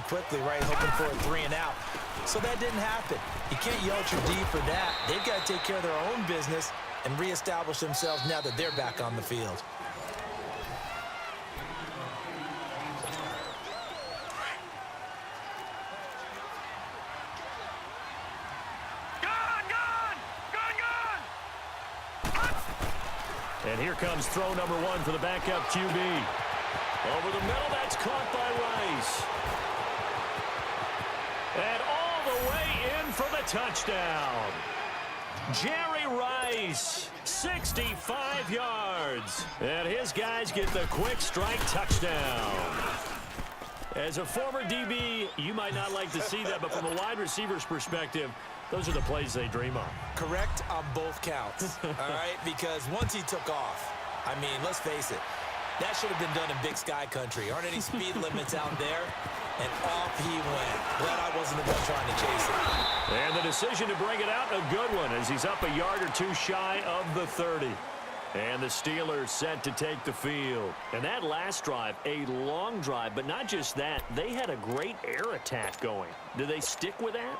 quickly, right, hoping for a 3 and out. So that didn't happen. You can't yell at your D for that. They've got to take care of their own business and reestablish themselves now that they're back on the field. And here comes throw number 1 for the backup QB. Over the middle, that's caught by Rice. And all the way in for the touchdown. Jerry Rice, 65 yards. And his guys get the quick strike touchdown. As a former DB, you might not like to see that, but from a wide receiver's perspective, those are the plays they dream of. Correct on both counts, all right? Because once he took off, I mean, let's face it, that should have been done in Big Sky country. Aren't any speed limits out there? And off he went. Glad I wasn't the one trying to chase it. And the decision to bring it out, a good one, as he's up a yard or two shy of the 30. And the Steelers set to take the field. And that last drive, a long drive, but not just that, they had a great air attack going. Do they stick with that?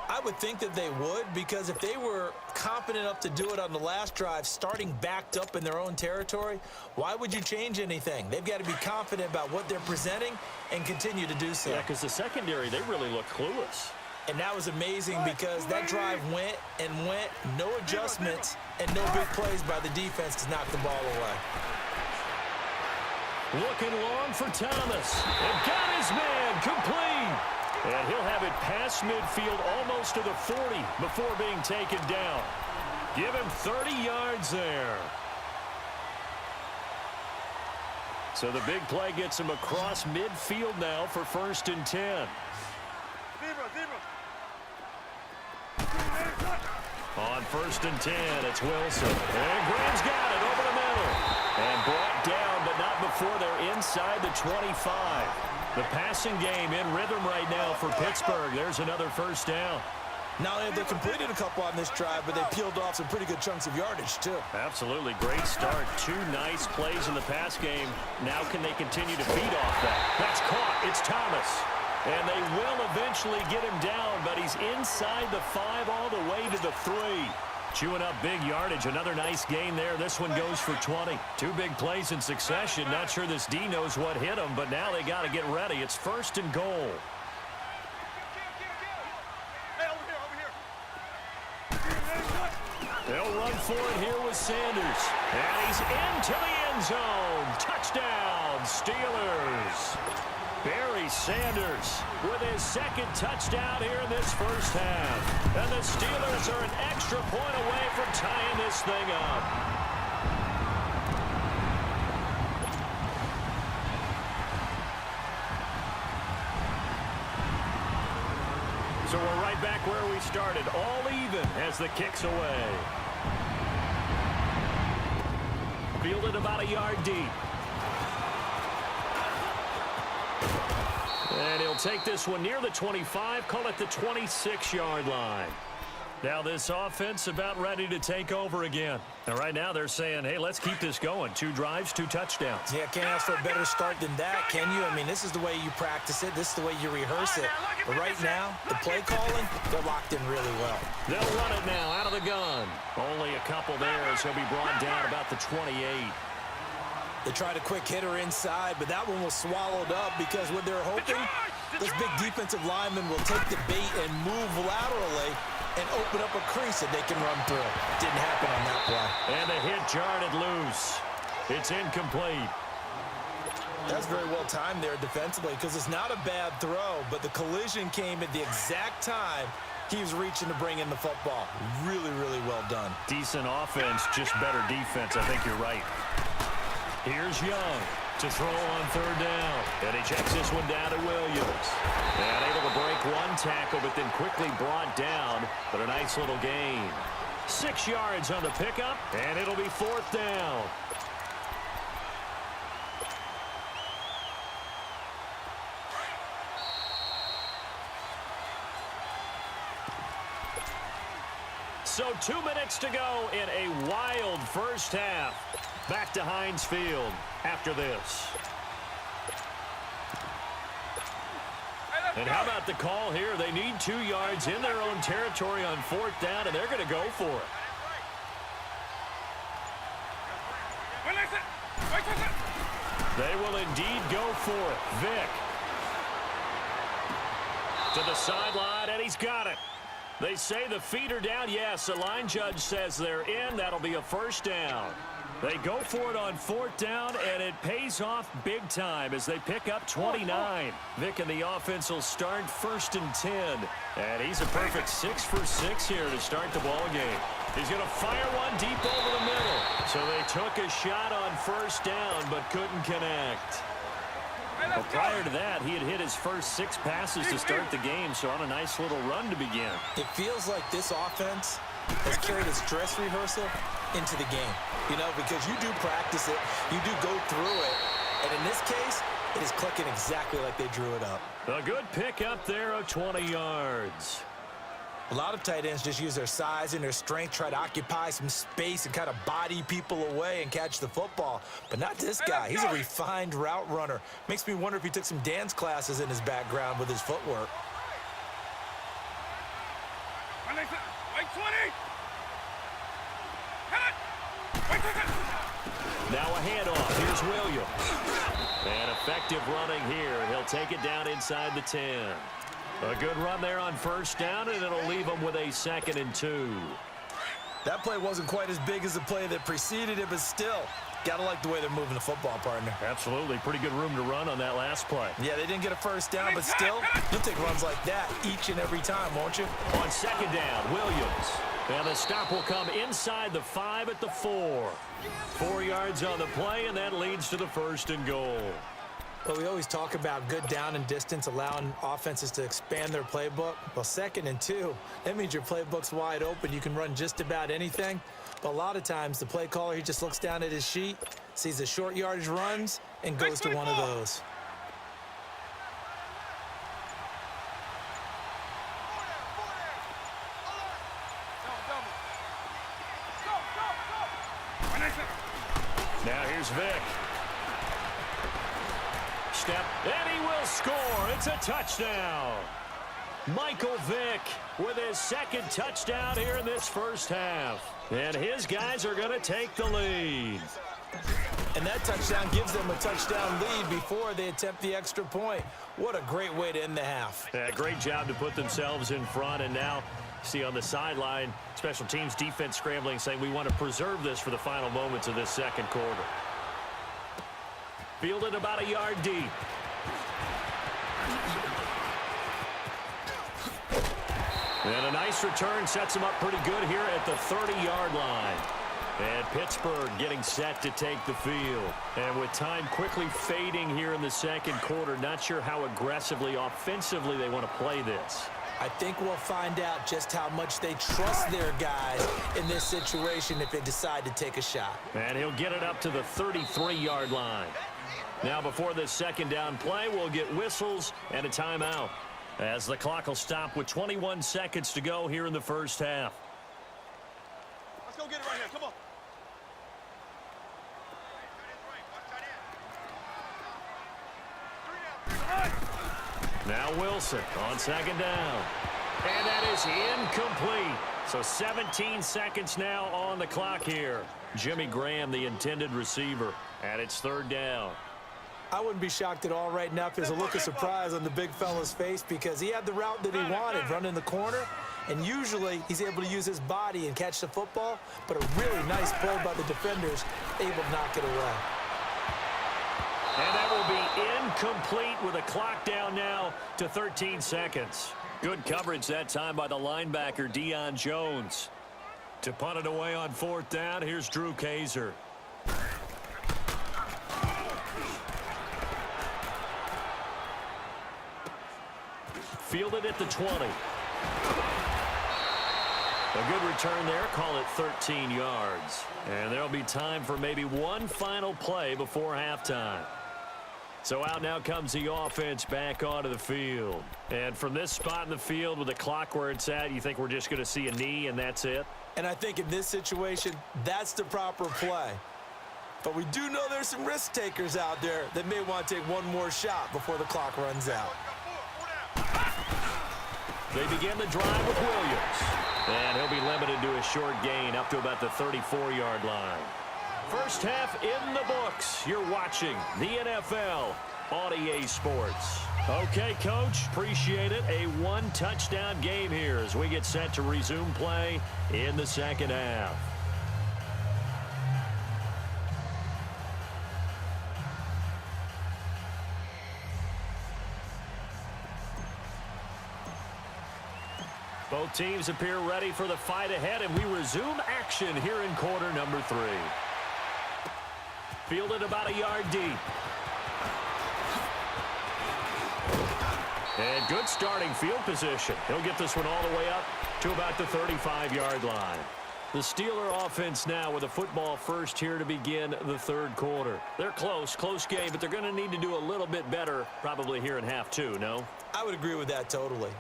I would think that they would, because if they were confident enough to do it on the last drive, starting backed up in their own territory, why would you change anything? They've got to be confident about what they're presenting and continue to do so. Yeah, because the secondary, they really look clueless. And that was amazing because that drive went and went, no adjustments, and no big plays by the defense to knock the ball away. Looking long for Thomas. And got his man complete. And he'll have it past midfield almost to the 40 before being taken down. Give him 30 yards there. So the big play gets him across midfield now for 1st and 10. On 1st and 10, it's Wilson. And Graham's got it over the middle. And brought down, but not before they're inside the 25. The passing game in rhythm right now for Pittsburgh. There's another 1st down. Not only have they completed a couple on this drive, but they peeled off some pretty good chunks of yardage, too. Absolutely. Great start. 2 nice plays in the pass game. Now can they continue to feed off that? That's caught. It's Thomas. And they will eventually get him down, but he's inside the 5 all the way to the 3. Chewing up big yardage. Another nice gain there. This one goes for 20. 2 big plays in succession. Not sure this D knows what hit him, but now they got to get ready. It's 1st and goal. They'll run for it here with Sanders. And he's into the end zone. Touchdown, Steelers. Barry Sanders with his 2nd touchdown here in this 1st half. And the Steelers are an extra point away from tying this thing up. So we're right back where we started, all even as the kick's away. Fielded about a yard deep. And he'll take this one near the 25, call it the 26-yard line. Now this offense about ready to take over again. And right now they're saying, hey, let's keep this going. 2 drives, 2 touchdowns. Yeah, can't ask for a better start than that, can you? I mean, this is the way you practice it. This is the way you rehearse it. But right now, the play calling, they're locked in really well. They'll run it now out of the gun. Only a couple there as he'll be brought down about the 28. They tried a quick hitter inside, but that one was swallowed up because what they're hoping, this big defensive lineman will take the bait and move laterally and open up a crease that they can run through. Didn't happen on that play. And the hit jarred it loose. It's incomplete. That's very well timed there defensively because it's not a bad throw, but the collision came at the exact time he was reaching to bring in the football. Really, really well done. Decent offense, just better defense. I think you're right. Here's Young to throw on 3rd down. And he checks this one down to Williams. And able to break 1 tackle, but then quickly brought down. But a nice little gain. 6 yards on the pickup, and it'll be 4th down. So 2 minutes to go in a wild 1st half. Back to Heinz Field after this. And how about the call here? They need 2 yards in their own territory on 4th down, and they're going to go for it. They will indeed go for it. Vick to the sideline, and he's got it. They say the feet are down. Yes, the line judge says they're in. That'll be a 1st down. They go for it on 4th down, and it pays off big time as they pick up 29. Vick and the offense will start 1st and 10. And he's a perfect 6 for 6 here to start the ball game. He's going to fire one deep over the middle. So they took a shot on 1st down, but couldn't connect. Well, prior to that, he had hit his first 6 passes to start the game, so on a nice little run to begin. It feels like this offense has carried its dress rehearsal into the game, you know, because you do practice it, you do go through it, and in this case, it is clicking exactly like they drew it up. A good pick up there of 20 yards. A lot of tight ends just use their size and their strength, try to occupy some space and kind of body people away and catch the football. But not this guy. He's a refined route runner. Makes me wonder if he took some dance classes in his background with his footwork. Now a handoff. Here's Williams. And effective running here. He'll take it down inside the 10. A good run there on 1st down, and it'll leave him with a 2nd and 2. That play wasn't quite as big as the play that preceded it, but still, gotta like the way they're moving the football, partner. Absolutely. Pretty good room to run on that last play. Yeah, they didn't get a 1st down, but still, you'll take runs like that each and every time, won't you? On 2nd down, Williams. And the stop will come inside the 5 at the 4. 4 yards on the play, and that leads to the 1st and goal. Well, we always talk about good down and distance, allowing offenses to expand their playbook. Well, 2nd and 2, that means your playbook's wide open. You can run just about anything. But a lot of times, the play caller, he just looks down at his sheet, sees the short yardage runs, and goes to one of those. Now here's Vick. Step, and he will score. It's a touchdown. Michael Vick with his 2nd touchdown here in this 1st half. And his guys are going to take the lead. And that touchdown gives them a touchdown lead before they attempt the extra point. What a great way to end the half. Yeah, great job to put themselves in front. And now, see on the sideline, special teams defense scrambling, saying we want to preserve this for the final moments of this 2nd quarter. Fielded about a yard deep. And a nice return sets him up pretty good here at the 30-yard line. And Pittsburgh getting set to take the field. And with time quickly fading here in the 2nd quarter, not sure how aggressively, offensively they want to play this. I think we'll find out just how much they trust their guys in this situation if they decide to take a shot. And he'll get it up to the 33-yard line. Now before this 2nd down play, we'll get whistles and a timeout, as the clock will stop with 21 seconds to go here in the 1st half. Let's go get it right here. Come on. Now Wilson on 2nd down. And that is incomplete. So 17 seconds now on the clock here. Jimmy Graham, the intended receiver, and it's 3rd down. I wouldn't be shocked at all right now if there's a look of surprise on the big fella's face, because he had the route that he wanted, running the corner, and usually he's able to use his body and catch the football, but a really nice play by the defenders, able to knock it away. And that will be incomplete with a clock down now to 13 seconds. Good coverage that time by the linebacker, Deion Jones. To punt it away on 4th down, here's Drew Kaiser. Fielded at the 20. A good return there, call it 13 yards. And there'll be time for maybe one final play before halftime. So out now comes the offense back onto the field. And from this spot in the field with the clock where it's at, you think we're just going to see a knee and that's it? And I think in this situation, that's the proper play. But we do know there's some risk takers out there that may want to take one more shot before the clock runs out. They begin the drive with Williams. And he'll be limited to a short gain up to about the 34-yard line. First half in the books. You're watching the NFL on EA Sports. Okay, Coach, appreciate it. A one-touchdown game here as we get set to resume play in the second half. Both teams appear ready for the fight ahead, and we resume action here in quarter number 3. Fielded about a yard deep. And good starting field position. He'll get this one all the way up to about the 35-yard line. The Steeler offense now with a football first here to begin the third quarter. They're close game, but they're going to need to do a little bit better probably here in half 2, no? I would agree with that totally.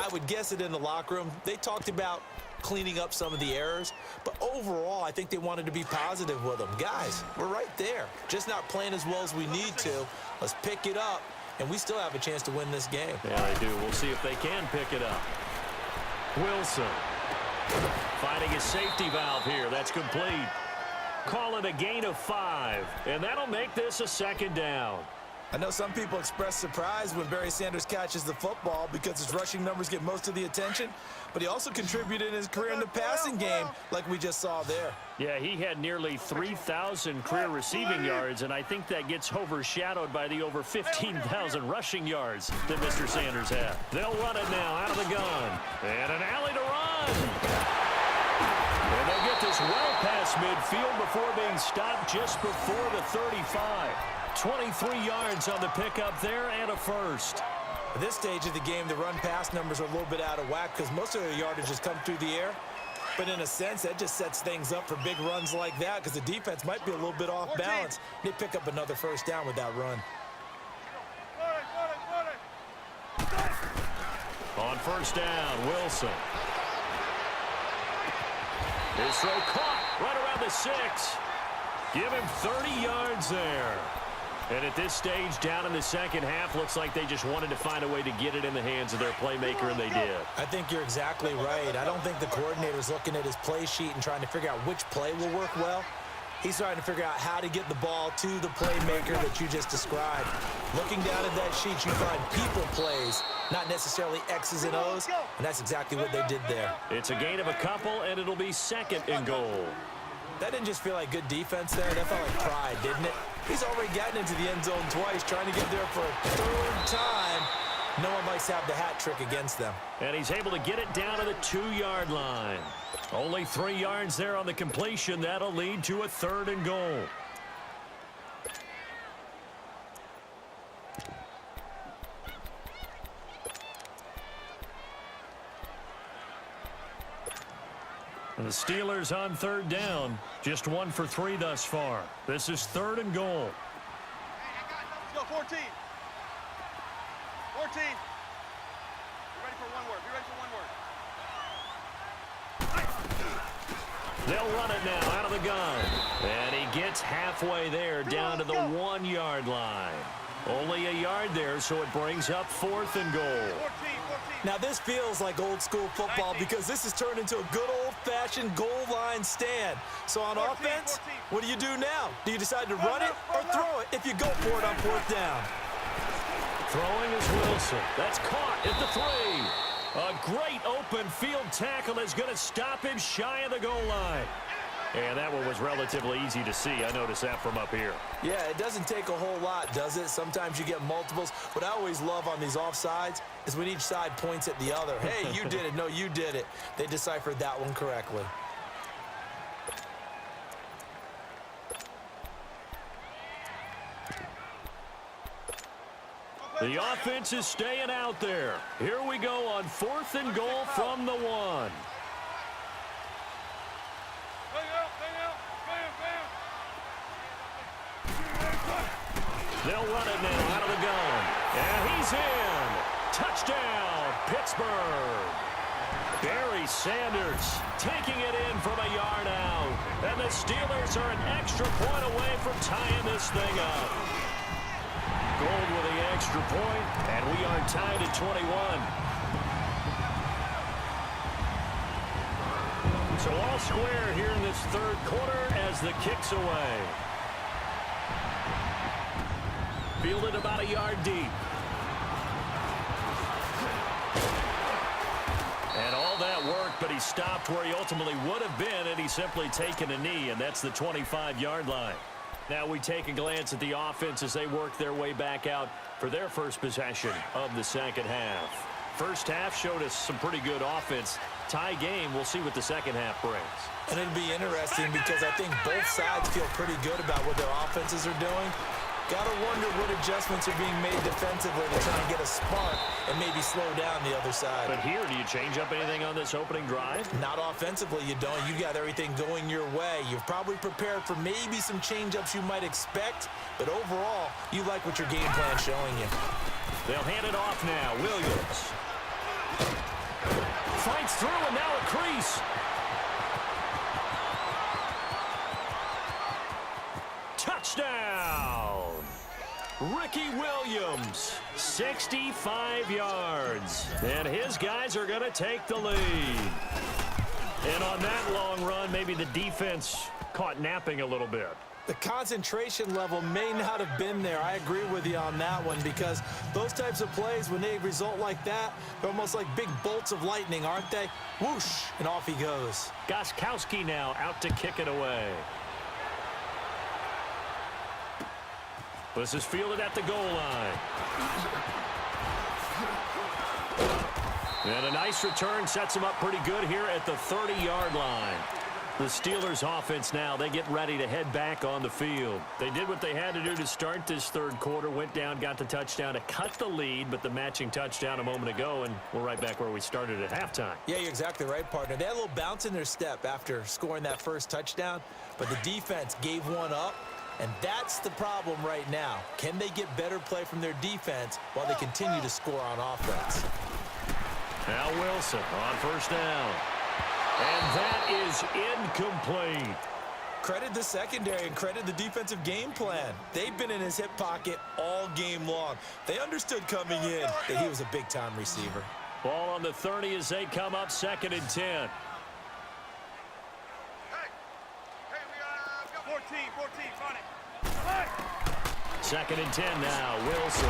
I would guess it in the locker room. They talked about cleaning up some of the errors, but overall, I think they wanted to be positive with them. Guys, we're right there. Just not playing as well as we need to. Let's pick it up, and we still have a chance to win this game. Yeah, they do. We'll see if they can pick it up. Wilson finding his safety valve here. That's complete. Call it a gain of 5, and that'll make this a second down. I know some people express surprise when Barry Sanders catches the football because his rushing numbers get most of the attention, but he also contributed in his career in the passing game like we just saw there. Yeah, he had nearly 3,000 career receiving yards, and I think that gets overshadowed by the over 15,000 rushing yards that Mr. Sanders had. They'll run it now out of the gun, and an alley to run. And they'll get this well past midfield before being stopped just before the 35. 23 yards on the pickup there and a first. At this stage of the game, the run-pass numbers are a little bit out of whack because most of their yardage has come through the air. But in a sense, that just sets things up for big runs like that because the defense might be a little bit off balance. They pick up another first down with that run. On first down, Wilson. His throw caught right around the 6. Give him 30 yards there. And at this stage, down in the second half, looks like they just wanted to find a way to get it in the hands of their playmaker, and they did. I think you're exactly right. I don't think the coordinator's looking at his play sheet and trying to figure out which play will work well. He's trying to figure out how to get the ball to the playmaker that you just described. Looking down at that sheet, you find people plays, not necessarily X's and O's, and that's exactly what they did there. It's a gain of a couple, and it'll be second and goal. That didn't just feel like good defense there. That felt like pride, didn't it? He's already gotten into the end zone twice, trying to get there for a third time. No one likes to have the hat trick against them. And he's able to get it down to the 2-yard line. Only 3 yards there on the completion. That'll lead to a third and goal. And the Steelers on third down. Just 1 for 3 thus far. This is third and goal. Let's go, 14. 14. Be ready for one word. Be ready for one word. They'll run it now out of the gun. And he gets halfway there down to the 1-yard line. Only a yard there, so it brings up fourth and goal. 14. Now this feels like old school football because this has turned into a good old-fashioned goal line stand. So on offense, what do you do now? Do you decide to run it or throw it if you go for it on fourth down? Throwing is Wilson. That's caught at the 3. A great open field tackle is going to stop him shy of the goal line. And that one was relatively easy to see. I noticed that from up here. Yeah, it doesn't take a whole lot, does it? Sometimes you get multiples. What I always love on these offsides is when each side points at the other. Hey, you did it. No, you did it. They deciphered that one correctly. The offense is staying out there. Here we go on fourth and goal from the 1. They'll run it now out of the gun. And he's in. Touchdown, Pittsburgh. Barry Sanders taking it in from a yard out. And the Steelers are an extra point away from tying this thing up. Gold with the extra point, and we are tied at 21. So all square here in this third quarter as the kick's away. Fielded about a yard deep. And all that worked, but he stopped where he ultimately would have been had he simply taken a knee, and that's the 25-yard line. Now we take a glance at the offense as they work their way back out for their first possession of the second half. First half showed us some pretty good offense. Tie game, we'll see what the second half brings. And it'll be interesting because I think both sides feel pretty good about what their offenses are doing. Gotta wonder what adjustments are being made defensively to try and get a spark and maybe slow down the other side. But here, do you change up anything on this opening drive? Not offensively, you don't. You got everything going your way. You've probably prepared for maybe some change-ups you might expect, but overall, you like what your game plan's showing you. They'll hand it off now. Williams fights through, and now a crease. Touchdown! Ricky Williams, 65 yards. And his guys are going to take the lead. And on that long run, maybe the defense caught napping a little bit. The concentration level may not have been there. I agree with you on that one because those types of plays, when they result like that, they're almost like big bolts of lightning, aren't they? Whoosh, and off he goes. Gostkowski now out to kick it away. This is fielded at the goal line. And a nice return sets him up pretty good here at the 30-yard line. The Steelers offense now, they get ready to head back on the field. They did what they had to do to start this third quarter, went down, got the touchdown to cut the lead, but the matching touchdown a moment ago, and we're right back where we started at halftime. Yeah, you're exactly right, partner. They had a little bounce in their step after scoring that first touchdown, but the defense gave one up, and that's the problem right now. Can they get better play from their defense while they continue to score on offense? Now Wilson on first down. And that is incomplete. Credit the secondary and credit the defensive game plan. They've been in his hip pocket all game long. They understood coming in that he was a big-time receiver. Ball on the 30 as they come up 2nd and 10. Hey, we got 14, funny. Second and 10 now, Wilson.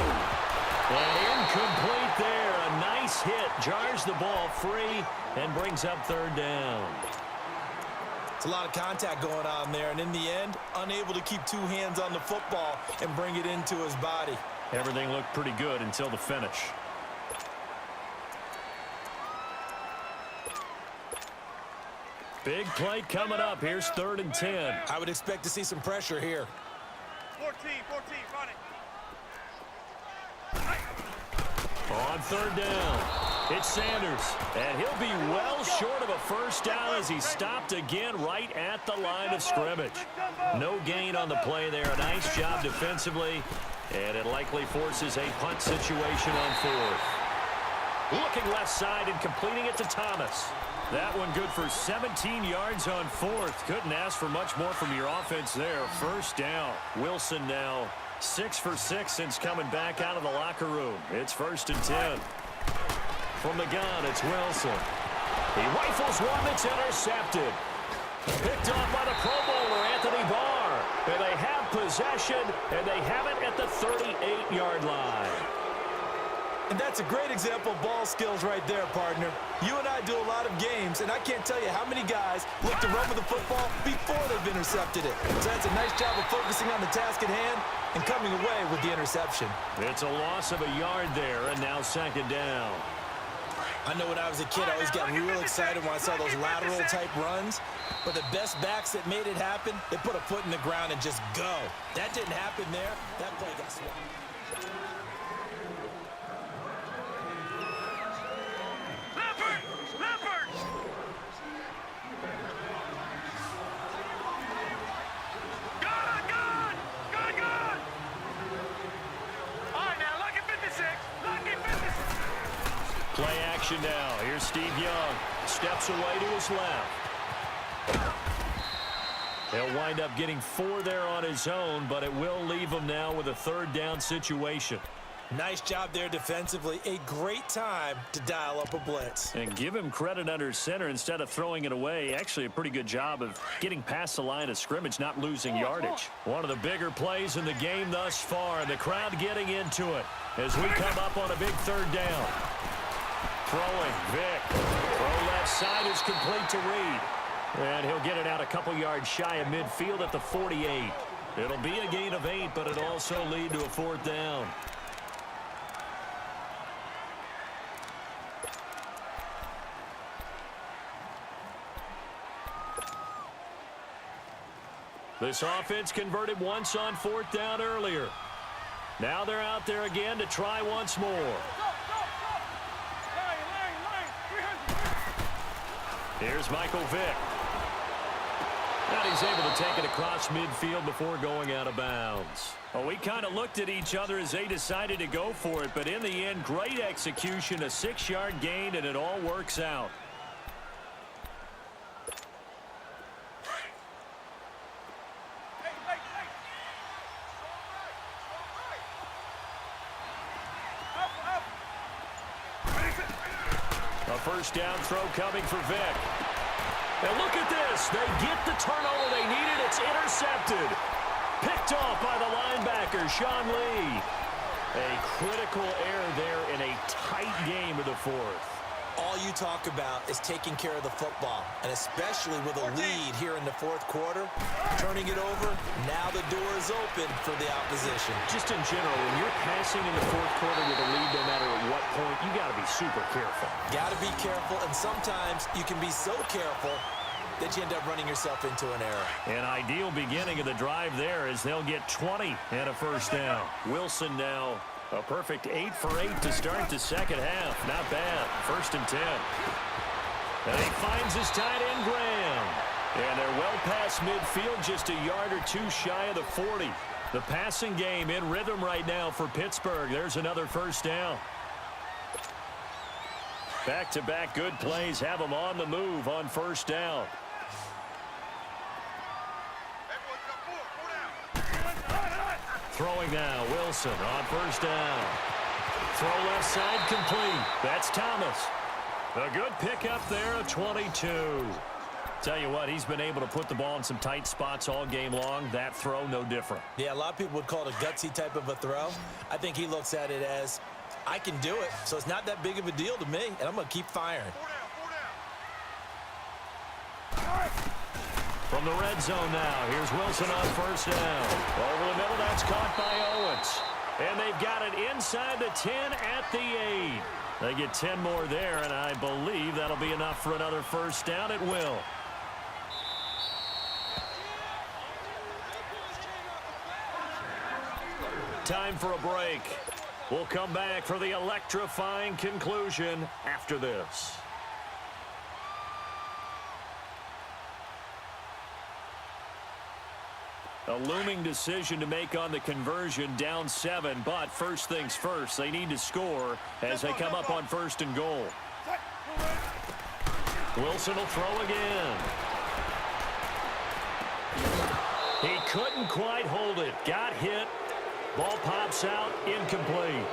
And incomplete there. A nice hit. Jars the ball free and brings up 3rd down. It's a lot of contact going on there, and in the end, unable to keep 2 hands on the football and bring it into his body. Everything looked pretty good until the finish. Big play coming up. Here's 3rd and 10. I would expect to see some pressure here. 14, funny. On 3rd down, it's Sanders, and he'll be well short of a first down as he's stopped again right at the line of scrimmage. No gain on the play there. A nice job defensively, and it likely forces a punt situation on 4th. Looking left side and completing it to Thomas. That one good for 17 yards on 4th. Couldn't ask for much more from your offense there. First down. Wilson now 6 for 6 since coming back out of the locker room. It's 1st and 10. From the gun, it's Wilson. He rifles one that's intercepted. Picked off by the Pro Bowler, Anthony Barr. And they have possession, and they have it at the 38-yard line. And that's a great example of ball skills right there, partner. You and I do a lot of games, and I can't tell you how many guys look to run with the football before they've intercepted it. So that's a nice job of focusing on the task at hand and coming away with the interception. It's a loss of a yard there, and now 2nd down. I know when I was a kid, I always got real excited when I saw those lateral-type runs. But the best backs that made it happen, they put a foot in the ground and just go. That didn't happen there. That play got swapped. Play action now. Here's Steve Young. Steps away to his left. He'll wind up getting 4 there on his own, but it will leave him now with a 3rd down situation. Nice job there defensively. A great time to dial up a blitz. And give him credit under center instead of throwing it away. Actually, a pretty good job of getting past the line of scrimmage, not losing yardage. One of the bigger plays in the game thus far. The crowd getting into it as we come up on a big third down. Throwing, Vick. Throw left side is complete to Reed. And he'll get it out a couple yards shy of midfield at the 48. It'll be a gain of 8, but it'll also lead to a 4th down. This offense converted once on 4th down earlier. Now they're out there again to try once more. Here's Michael Vick. And he's able to take it across midfield before going out of bounds. Well, we kind of looked at each other as they decided to go for it, but in the end, great execution, a 6-yard gain, and it all works out. A first down throw coming for Vick. And look at this. They get the turnover they needed. It's intercepted. Picked off by the linebacker, Sean Lee. A critical error there in a tight game of the 4th. All you talk about is taking care of the football, and especially with a lead here in the 4th quarter, turning it over, now the door is open for the opposition. Just in general, when you're passing in the 4th quarter with a lead, no matter at what point, you got to be super careful. Got to be careful, and sometimes you can be so careful that you end up running yourself into an error. An ideal beginning of the drive there as they'll get 20 and a first down. Wilson now a perfect 8 for 8 to start the second half. Not bad. 1st and 10. And he finds his tight end, Graham. And they're well past midfield, just a yard or two shy of the 40. The passing game in rhythm right now for Pittsburgh. There's another first down. Back-to-back good plays have them on the move on first down. Throwing now, Wilson on first down. Throw left side complete. That's Thomas. A good pickup there at 22. Tell you what, he's been able to put the ball in some tight spots all game long. That throw, no different. Yeah, a lot of people would call it a gutsy type of a throw. I think he looks at it as, I can do it, so it's not that big of a deal to me, and I'm going to keep firing. From the red zone now, here's Wilson on first down. Over the middle, that's caught by Owens. And they've got it inside the 10 at the 8. They get 10 more there, and I believe that'll be enough for another first down. It will. Time for a break. We'll come back for the electrifying conclusion after this. A looming decision to make on the conversion, down 7, but first things first, they need to score as they come up on 1st and goal. Wilson will throw again. He couldn't quite hold it. Got hit. Ball pops out, incomplete.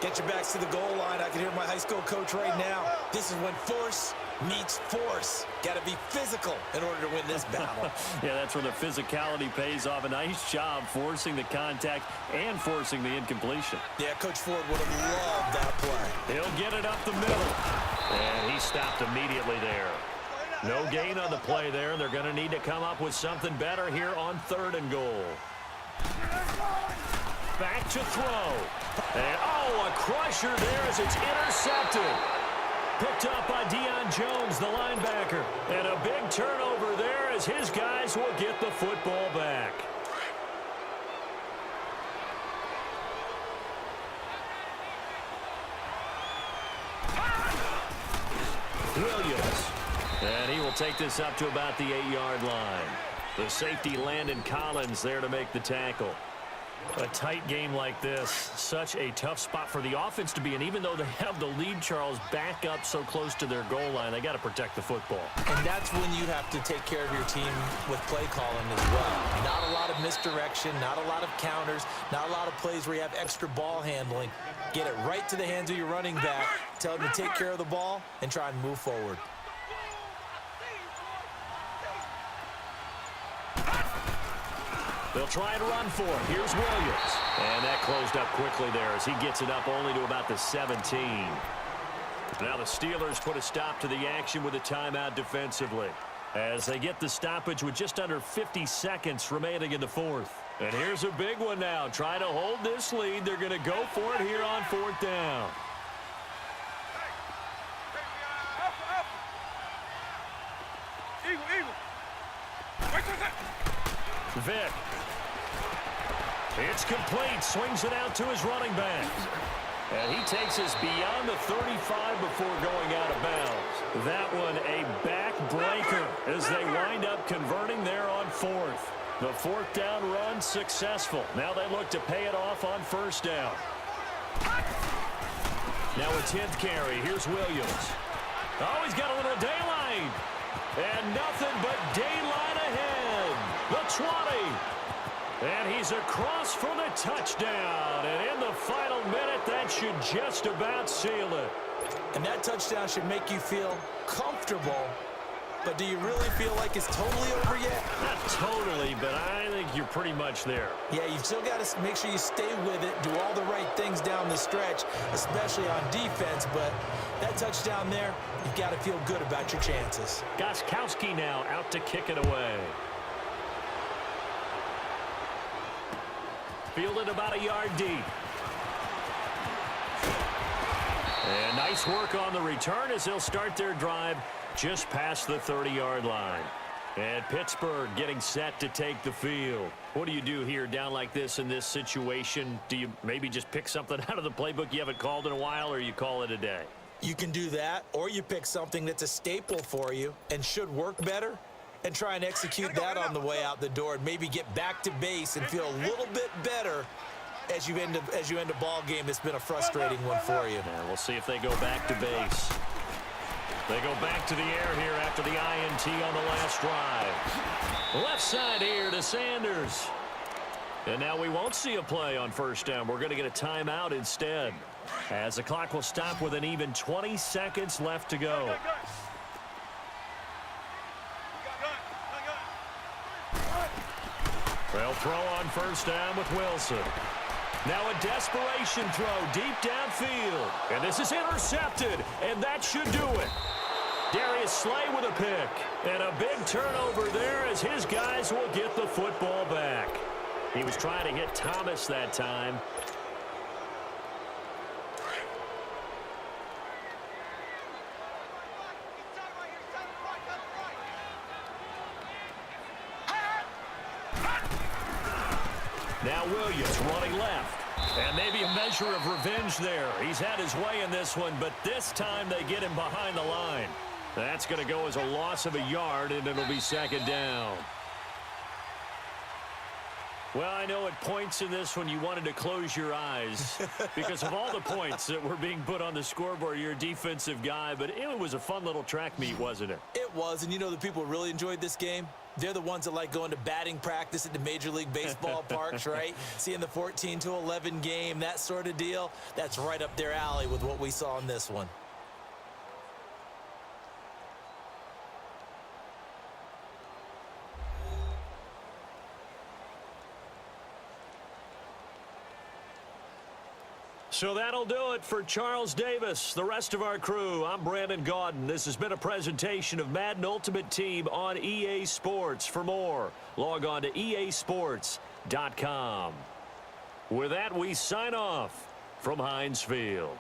Get your backs to the goal line. I can hear my high school coach right now. This is when force meets force. Got to be physical in order to win this battle. Yeah, that's where the physicality pays off. A nice job forcing the contact and forcing the incompletion. Yeah, Coach Ford would have loved that play. He'll get it up the middle. And he stopped immediately there. No gain on the play there. They're going to need to come up with something better here on 3rd and goal. Back to throw. And, a crusher there as it's intercepted. Picked up by Deion Jones, the linebacker. And a big turnover there as his guys will get the football back. Williams. And he will take this up to about the 8-yard line. The safety Landon Collins there to make the tackle. A tight game like this, such a tough spot for the offense to be in. Even though they have the lead, Charles, back up so close to their goal line, they got to protect the football. And that's when you have to take care of your team with play calling as well. Not a lot of misdirection, not a lot of counters, not a lot of plays where you have extra ball handling. Get it right to the hands of your running back, tell him to take care of the ball, and try and move forward. They'll try and run for it. Here's Williams. And that closed up quickly there as he gets it up only to about the 17. Now the Steelers put a stop to the action with a timeout defensively, as they get the stoppage with just under 50 seconds remaining in the fourth. And here's a big one now. Trying to hold this lead. They're going to go for it here on fourth down. Vick. It's complete. Swings it out to his running back. And he takes us beyond the 35 before going out of bounds. That one a backbreaker as they wind up converting there on fourth. The fourth down run successful. Now they look to pay it off on first down. Now a 10th carry. Here's Williams. Oh, he's got a little daylight. And nothing but daylight ahead. The 20. And he's across for the touchdown. And in the final minute, that should just about seal it. And that touchdown should make you feel comfortable. But do you really feel like it's totally over yet? Not totally, but I think you're pretty much there. Yeah, you've still got to make sure you stay with it, do all the right things down the stretch, especially on defense. But that touchdown there, you've got to feel good about your chances. Gostkowski now out to kick it away. Fielded about a yard deep. And nice work on the return as they'll start their drive just past the 30-yard line. And Pittsburgh getting set to take the field. What do you do here down like this in this situation? Do you maybe just pick something out of the playbook you haven't called in a while, or you call it a day? You can do that, or you pick something that's a staple for you and should work better and try and execute that on the way out the door and maybe get back to base and feel a little bit better as you end a ball game that's been a frustrating one for you. And we'll see if they go back to base. They go back to the air here after the INT on the last drive. Left side here to Sanders. And now we won't see a play on first down. We're going to get a timeout instead, as the clock will stop with an even 20 seconds left to go. They'll throw on first down with Wilson. Now a desperation throw deep downfield. And this is intercepted, and that should do it. Darius Slay with a pick. And a big turnover there as his guys will get the football back. He was trying to hit Thomas that time. Now Williams running left. And maybe a measure of revenge there. He's had his way in this one, but this time they get him behind the line. That's going to go as a loss of a yard, and it'll be second down. Well, I know at points in this one you wanted to close your eyes because of all the points that were being put on the scoreboard. You're a defensive guy, but it was a fun little track meet, wasn't it? It was, and you know the people who really enjoyed this game? They're the ones that like going to batting practice at the Major League Baseball parks, right? Seeing the 14-11 game, that sort of deal. That's right up their alley with what we saw in this one. So that'll do it for Charles Davis, the rest of our crew. I'm Brandon Gaudin. This has been a presentation of Madden Ultimate Team on EA Sports. For more, log on to easports.com. With that, we sign off from Heinz Field.